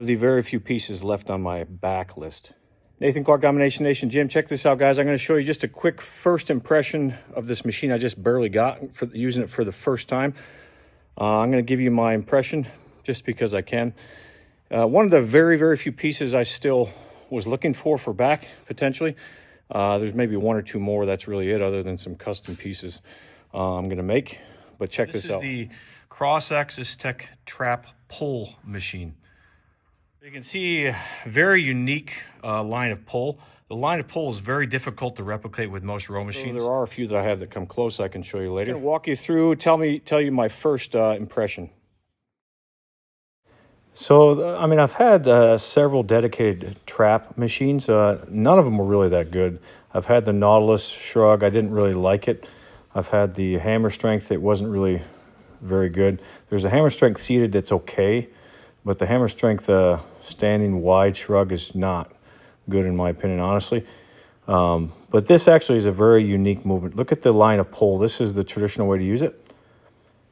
The very few pieces left on my back list. Nathan Clark, Domination Nation. Jim, check this out, guys. I'm going to show you just a quick first impression of this machine I just barely got for using it for the first time. I'm going to give you my impression just because I can. One of the very, very few pieces I still was looking for back, potentially. There's maybe one or two more. That's really it, other than some custom pieces I'm going to make. But check this out. This is the Cross-Axis Tech Trap Pull machine. You can see a very unique line of pull. The line of pull is very difficult to replicate with most row machines. So there are a few that I have that come close I can show you later. I'm going to walk you through, tell you my first impression. So, I mean, I've had several dedicated trap machines. None of them were really that good. I've had the Nautilus Shrug. I didn't really like it. I've had the Hammer Strength. It wasn't really very good. There's a Hammer Strength seated that's okay, but the Hammer Strength standing wide shrug is not good in my opinion, honestly. But this actually is a very unique movement. Look at the line of pull. This is the traditional way to use it.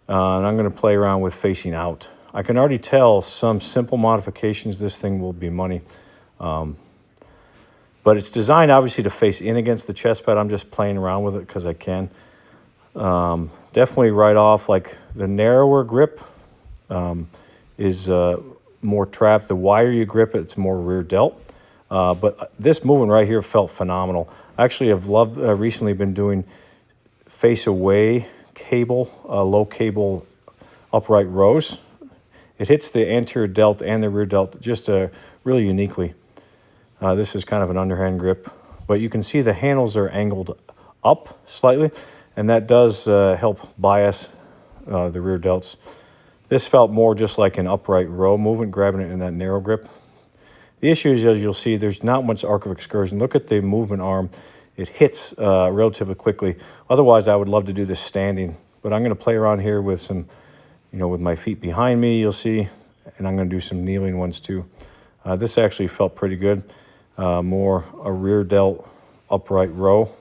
And I'm going to play around with facing out. I can already tell some simple modifications, this thing will be money. But it's designed obviously to face in against the chest pad. I'm just playing around with it because I can. Definitely right off, like the narrower grip is more trap. The wider you grip it, it's more rear delt. But this movement right here felt phenomenal. Actually, I've recently been doing face away cable, low cable upright rows. It hits the anterior delt and the rear delt just really uniquely. This is kind of an underhand grip, but you can see the handles are angled up slightly, and that does help bias the rear delts. This felt more just like an upright row movement, grabbing it in that narrow grip. The issue is, as you'll see, there's not much arc of excursion. Look at the movement arm. It hits relatively quickly. Otherwise, I would love to do this standing, but I'm going to play around here with some, with my feet behind me, you'll see, and I'm going to do some kneeling ones too. This actually felt pretty good. More a rear delt upright row.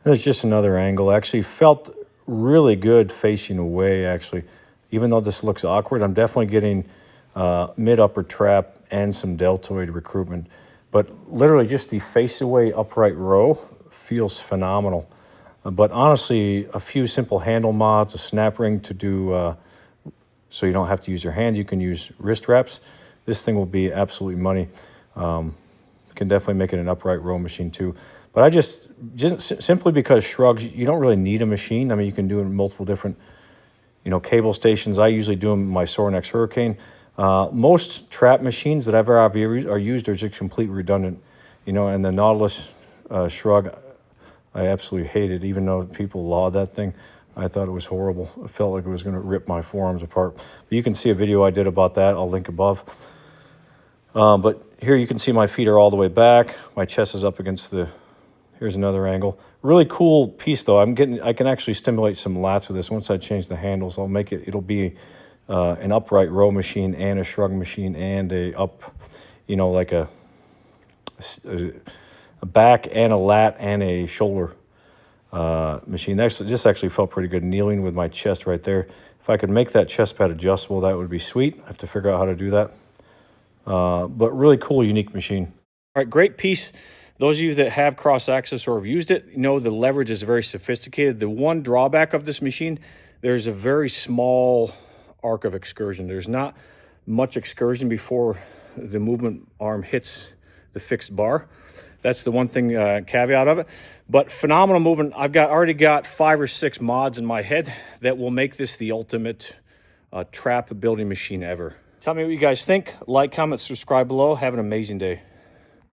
There's just another angle. Actually felt really good facing away, actually. Even though this looks awkward, I'm definitely getting mid-upper trap and some deltoid recruitment. But literally just the face away upright row feels phenomenal. But honestly, a few simple handle mods, a snap ring to do so you don't have to use your hands. You can use wrist wraps. This thing will be absolutely money. Can definitely make it an upright row machine too. But I just simply because shrugs, you don't really need a machine. I mean, you can do it in multiple different, cable stations. I usually do them in my Sorinex Hurricane. Most trap machines that I've ever used are just completely redundant. And the Nautilus Shrug, I absolutely hate it. Even though people laud that thing, I thought it was horrible. It felt like it was going to rip my forearms apart. But you can see a video I did about that. I'll link above. But here you can see my feet are all the way back. My chest is up against the... Here's another angle. Really cool piece, though. I can actually stimulate some lats with this. Once I change the handles, I'll make it... It'll be an upright row machine and a shrug machine and like a back and a lat and a shoulder machine. This actually felt pretty good, kneeling with my chest right there. If I could make that chest pad adjustable, that would be sweet. I have to figure out how to do that. But really cool, unique machine. All right, great piece. Those of you that have Cross-Axis or have used it, know the leverage is very sophisticated. The one drawback of this machine, there's a very small arc of excursion. There's not much excursion before the movement arm hits the fixed bar. That's the one thing caveat of it. But phenomenal movement. I've already got 5 or 6 mods in my head that will make this the ultimate trap building machine ever. Tell me what you guys think. Like, comment, subscribe below. Have an amazing day.